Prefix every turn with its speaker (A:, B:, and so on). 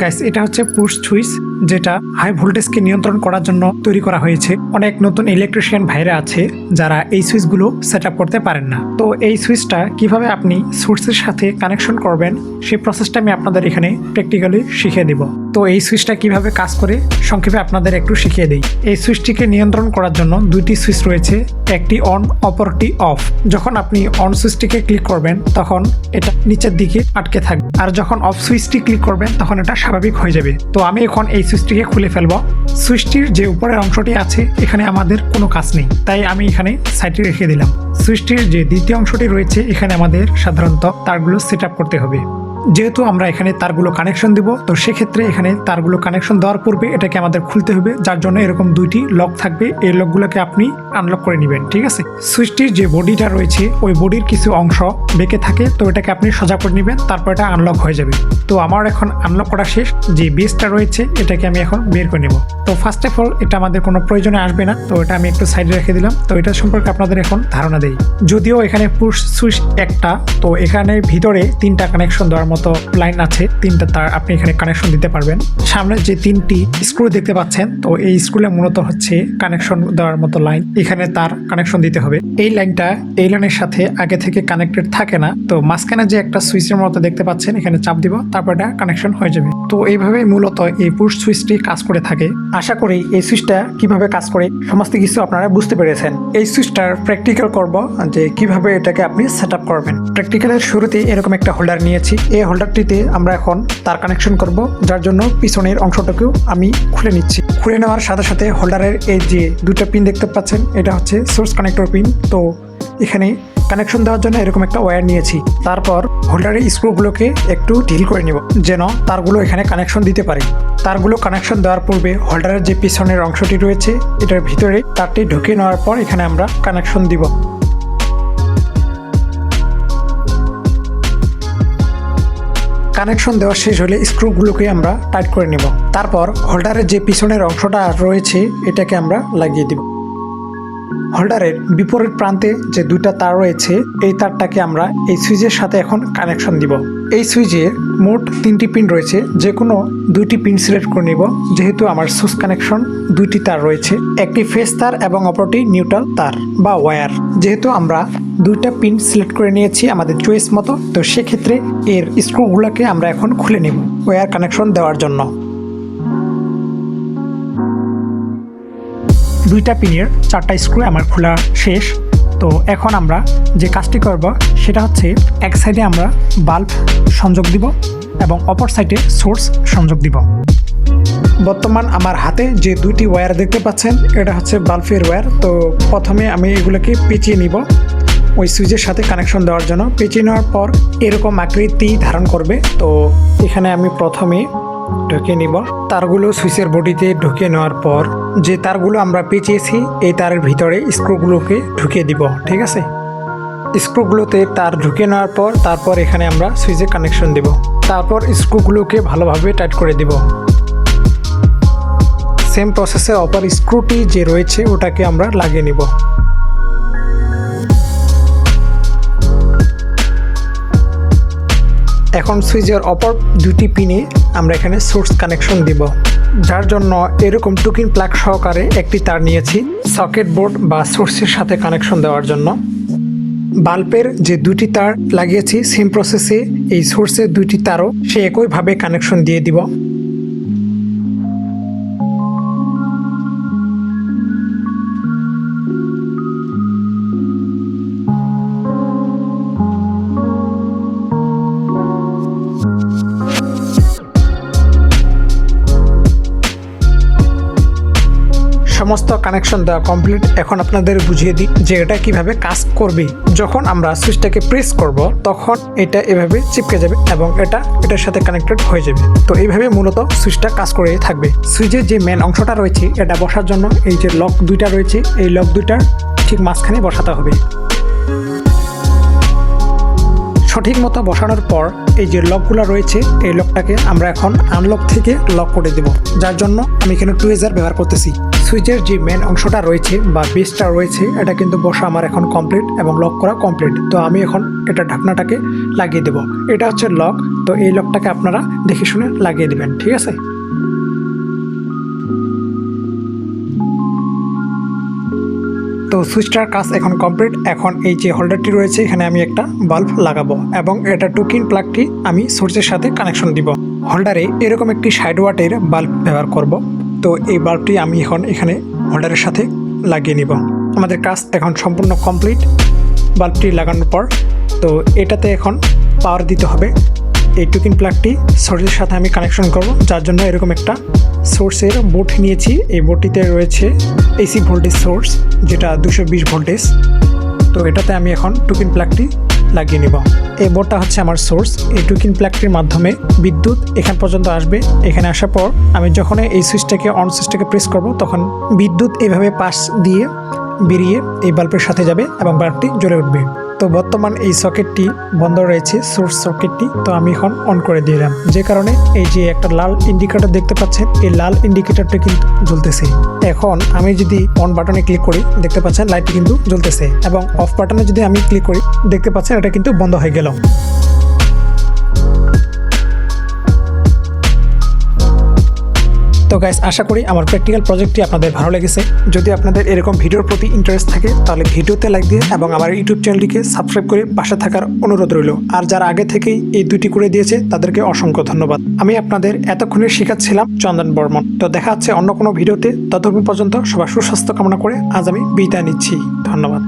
A: Guys, এটা হচ্ছে push switch, যেটা হাই ভোল্টেজকে নিয়ন্ত্রণ করার জন্য তৈরি করা হয়েছে। অনেক নতুন ইলেকট্রিশিয়ান ভাইরা আছে যারা এই সুইচগুলো সেট আপ করতে পারেন না। তো এই সুইচটা কিভাবে আপনি সোর্সের সাথে কানেকশন করবেন সেই প্রসেসটা আমি আপনাদের এখানে প্র্যাকটিক্যালি শিখিয়ে দিব। তো এই সুইচটা কিভাবে কাজ করে সংক্ষেপে আপনাদের একটু শিখিয়ে দিই। এই সুইচটিকে নিয়ন্ত্রণ করার জন্য দুইটি সুইচ রয়েছে, একটি অন অপরটি অফ। যখন আপনি অন সুইচটিকে ক্লিক করবেন তখন এটা নিচের দিকে আটকে থাকবে, আর যখন অফ সুইচটি ক্লিক করবেন তখন এটা স্বাভাবিক হয়ে যাবে। তো আমি এখন এই সুইচটিকে খুলে ফেলবো। সুইচটির যে উপরের অংশটি আছে এখানে আমাদের কোনো কাজ নেই, তাই আমি এখানে সাইডে রেখে দিলাম। সুইচটির যে দ্বিতীয় অংশটি রয়েছে এখানে আমাদের সাধারণত তারগুলো সেট আপ করতে হবে। যেহেতু আমরা এখানে তারগুলো কানেকশন দিব, তো সেক্ষেত্রে এখানে তারগুলো কানেকশন দেওয়ার পূর্বে এটাকে আমাদের খুলতে হবে, যার জন্য এরকম দুইটি লক থাকবে। এই লকগুলোকে আপনি আনলক করে নেবেন, ঠিক আছে। সুইচটির যে বডিটা রয়েছে ওই বডির কিছু অংশ বেঁকে থাকে, তো এটাকে আপনি সোজা করে নেবেন, তারপর এটা আনলক হয়ে যাবে। তো আমার এখন আনলক করা শেষ। যে বেসটা রয়েছে এটাকে আমি এখন বের করে নেব। তো ফার্স্ট অফ অল এটা আমাদের কোনো প্রয়োজনে আসবে না, তো এটা আমি একটু সাইডে রেখে দিলাম। তো এটা সম্পর্কে আপনাদের এখন ধারণা দেই। যদিও এখানে পুশ সুইচ একটা, তো এখানে ভিতরে তিনটা কানেকশন দেওয়ার মতো লাইন আছে, তিনটা তার আপনি এখানে কানেকশন দিতে পারবেন। সামনে যে তিনটি স্ক্রু দেখতে পাচ্ছেন, তো এই স্ক্রুটা মূলত হচ্ছে কানেকশন দেওয়ার মতো লাইন। এখানে তার কানেকশন দিতে হবে। এই লাইনটা এই লাইনের সাথে আগে থেকে কানেক্টেড থাকে না, তো মাঝখানে যে একটা সুইচের মতো দেখতে পাচ্ছেন এখানে চাপ দিব, তারপর এটা কানেকশন হয়ে যাবে। তো এইভাবে মূলত এই পুশ সুইচটি কাজ করে থাকে। আশা করি এই সুইচটা কিভাবে কাজ করে সমস্ত কিছু আপনারা বুঝতে পেরেছেন। এই সুইচটার প্র্যাকটিক্যাল করব যে কিভাবে এটাকে আপনি সেট আপ করবেন। প্র্যাকটিক্যালের শুরুতে এরকম একটা হোল্ডার নিয়েছি। এই হোল্ডারটিতে আমরা এখন তার কানেকশন করব, যার জন্য পিছনের অংশটাকেও আমি খুলে নিচ্ছি। খুলে নেওয়ার সাথে সাথে হোল্ডারের এই যে দুটো পিন দেখতে পাচ্ছেন এটা হচ্ছে সোর্স কানেক্টর পিন। তো এখানে কানেকশন দেওয়ার জন্য এরকম একটা ওয়্যার নিয়েছি। তারপর হোল্ডারের স্ক্রুগুলোকে একটু ঢিল করে নিব যেন তারগুলো এখানে কানেকশন দিতে পারে। তারগুলো কানেকশন দেওয়ার পূর্বে হোল্ডারের যে পিছনের অংশটি রয়েছে এটার ভিতরে তারটি ঢুকিয়ে নেওয়ার পর এখানে আমরা কানেকশন দিব। কানেকশন দেওয়া শেষ হলে স্ক্রুগুলোকে আমরা টাইট করে নেব। তারপর হোল্ডারের যে পিছনের অংশটা রয়েছে এটাকে আমরা লাগিয়ে দিব। হোল্ডারের বিপরীত প্রান্তে যে দুইটা তার রয়েছে এই তারটাকে আমরা এই সুইচের সাথে এখন কানেকশন দিব। এই সুইচে মোট তিনটি পিন রয়েছে, যে কোনো দুইটি পিন সিলেক্ট করে নিব। যেহেতু আমার সুইচ কানেকশন দুইটি তার রয়েছে, একটি ফেস তার এবং অপরটি নিউট্রাল তার বা ওয়্যার। যেহেতু আমরা দুইটা পিন সিলেক্ট করে নিয়েছি আমাদের চয়েস মতো, তো সেক্ষেত্রে এর স্ক্রুগুলোকে আমরা এখন খুলে নেব ওয়্যার কানেকশন দেওয়ার জন্য। দুইটা পিনের চারটা স্ক্রু আমার খোলা শেষ। তো এখন আমরা যে কাজটি করব সেটা হচ্ছে এক সাইডে আমরা বাল্ব সংযোগ দিব এবং অপর সাইডে সোর্স সংযোগ দিব। বর্তমান আমার হাতে যে দুইটি ওয়্যার দেখতে পাচ্ছেন এটা হচ্ছে বাল্বের ওয়্যার। তো প্রথমে আমি এগুলোকে পেঁচিয়ে নিব ওই সুইচের সাথে কানেকশন দেওয়ার জন্য। পেঁচিয়ে নেওয়ার পর এরকম আকৃতি ধারণ করবে। তো এখানে আমি প্রথমে ঢুকিয়ে নিব তারগুলো সুইচের বডিতে। ঢুকিয়ে নেওয়ার পর যে তারগুলো আমরা পেঁচিয়েছি এই তারের ভিতরে স্ক্রুগুলোকে ঢুকিয়ে দিব, ঠিক আছে। স্ক্রুগুলোতে তার ঢুকিয়ে নেওয়ার পর তারপর এখানে আমরা সুইচে কানেকশন দিব। তারপর স্ক্রুগুলোকে ভালোভাবে টাইট করে দিব। সেম প্রসেসে অপর স্ক্রুটি যে রয়েছে ওটাকে আমরা লাগিয়ে নিব। এখন সুইচের অপর দুটি পিনে আমরা এখানে সোর্স কানেকশন দিব, যার জন্য এরকম টুকিন প্লাগ সহকারে একটি তার নিয়েছি সকেট বোর্ড বা সোর্সের সাথে কানেকশন দেওয়ার জন্য। বাল্বের যে দুটি তার লাগিয়েছি সেম প্রসেসে এই সোর্সের দুইটি তারও সে একইভাবে কানেকশন দিয়ে দিব। সমস্ত কানেকশন দেওয়া কমপ্লিট। এখন আপনাদের বুঝিয়ে দিই যে এটা কিভাবে কাজ করবে। যখন আমরা সুইচটাকে প্রেস করব তখন এটা এভাবে চিপকে যাবে এবং এটার সাথে কানেক্টেড হয়ে যাবে। তো এইভাবে মূলত সুইচটা কাজ করে থাকবে। সুইচের যে মেন অংশটা রয়েছে এটা বসার জন্য এই যে লক দুইটা রয়েছে এই লক দুইটার ঠিক মাঝখানে বসাতে হবে। সঠিক মতো বসানোর পর এই যে লকগুলো রয়েছে এই লকটাকে আমরা এখন আনলক থেকে লক করে দেব, যার জন্য আমি এখানে টুইজার ব্যবহার করতেছি। সুইচের যে মেন অংশটা রয়েছে বা বেসটা রয়েছে এটা কিন্তু বসা আমার এখন কমপ্লিট এবং লক করা কমপ্লিট। তো আমি এখন এটা ঢাকনাটাকে লাগিয়ে দেব। এটা হচ্ছে লক। তো এই লকটাকে আপনারা দেখে শুনে লাগিয়ে দিবেন, ঠিক আছে। তো সুইচটার কাজ এখন কমপ্লিট। এখন এই যে হোল্ডারটি রয়েছে এখানে আমি একটা বাল্ব লাগাবো এবং এটা 2 পিন প্লাগটি আমি সোর্সের সাথে কানেকশন দিব। হোল্ডারে এরকম একটি 60 ওয়াটের বাল্ব ব্যবহার করব। তো এই বাল্বটি আমি এখন এখানে হোল্ডারের সাথে লাগিয়ে নিব। আমাদের কাজ এখন সম্পূর্ণ কমপ্লিট বাল্বটি লাগানোর পর। তো এটাতে এখন পাওয়ার দিতে হবে। এই 2 পিন প্লাগটি সোর্সের সাথে আমি কানেকশন করব, যার জন্য এরকম একটা সোর্সের বোর্ড নিয়েছি। এই বোর্ডটিতে রয়েছে এসি ভোল্টেজ সোর্স, যেটা 220 ভোল্টেজ। তো এটাতে আমি এখন 2 পিন প্লাগটি লাগিয়ে নিব। এই বোর্ডটা হচ্ছে আমার সোর্স। এই 2 পিন প্লাগটির মাধ্যমে বিদ্যুৎ এখান পর্যন্ত আসবে। এখানে আসার পর আমি যখন এই সুইচটাকে অন সুইচটাকে প্রেস করব, তখন বিদ্যুৎ এভাবে পাশ দিয়ে বেরিয়ে এই বাল্বের সাথে যাবে এবং বাল্বটি জ্বলে উঠবে। তো বর্তমান এই সকেটটি বন্ধ রয়েছে, সোর্স সকেটটি। তো আমি এখন অন করে দিলাম, যে কারণে এই যে একটা লাল ইন্ডিকেটর দেখতে পাচ্ছেন, এই লাল ইন্ডিকেটরটি কিন্তু জ্বলতেছে। এখন আমি যদি অন বাটনে ক্লিক করি, দেখতে পাচ্ছেন লাইটটি কিন্তু জ্বলতেছে, এবং অফ বাটনে যদি আমি ক্লিক করি, দেখতে পাচ্ছেন এটা কিন্তু বন্ধ হয়ে গেল। তো গাইস, আশা করি আমার প্র্যাকটিক্যাল প্রজেক্টটি আপনাদের ভালো লেগেছে। যদি আপনাদের এরকম ভিডিওর প্রতি ইন্টারেস্ট থাকে তাহলে ভিডিওতে লাইক দিয়ে এবং আমার ইউটিউব চ্যানেলটিকে সাবস্ক্রাইব করে পাশে থাকার অনুরোধ রইল। আর যারা আগে থেকেই এই 2টি করে দিয়েছে তাদেরকে অসংখ্য ধন্যবাদ। আমি আপনাদের এতক্ষণে শেখাচ্ছিলাম চন্দন বর্মন। তো দেখা হচ্ছে অন্য কোনো ভিডিওতে। ততক্ষণ পর্যন্ত সবার সুস্বাস্থ্য কামনা করে আজ আমি বিদায় নিচ্ছি। ধন্যবাদ।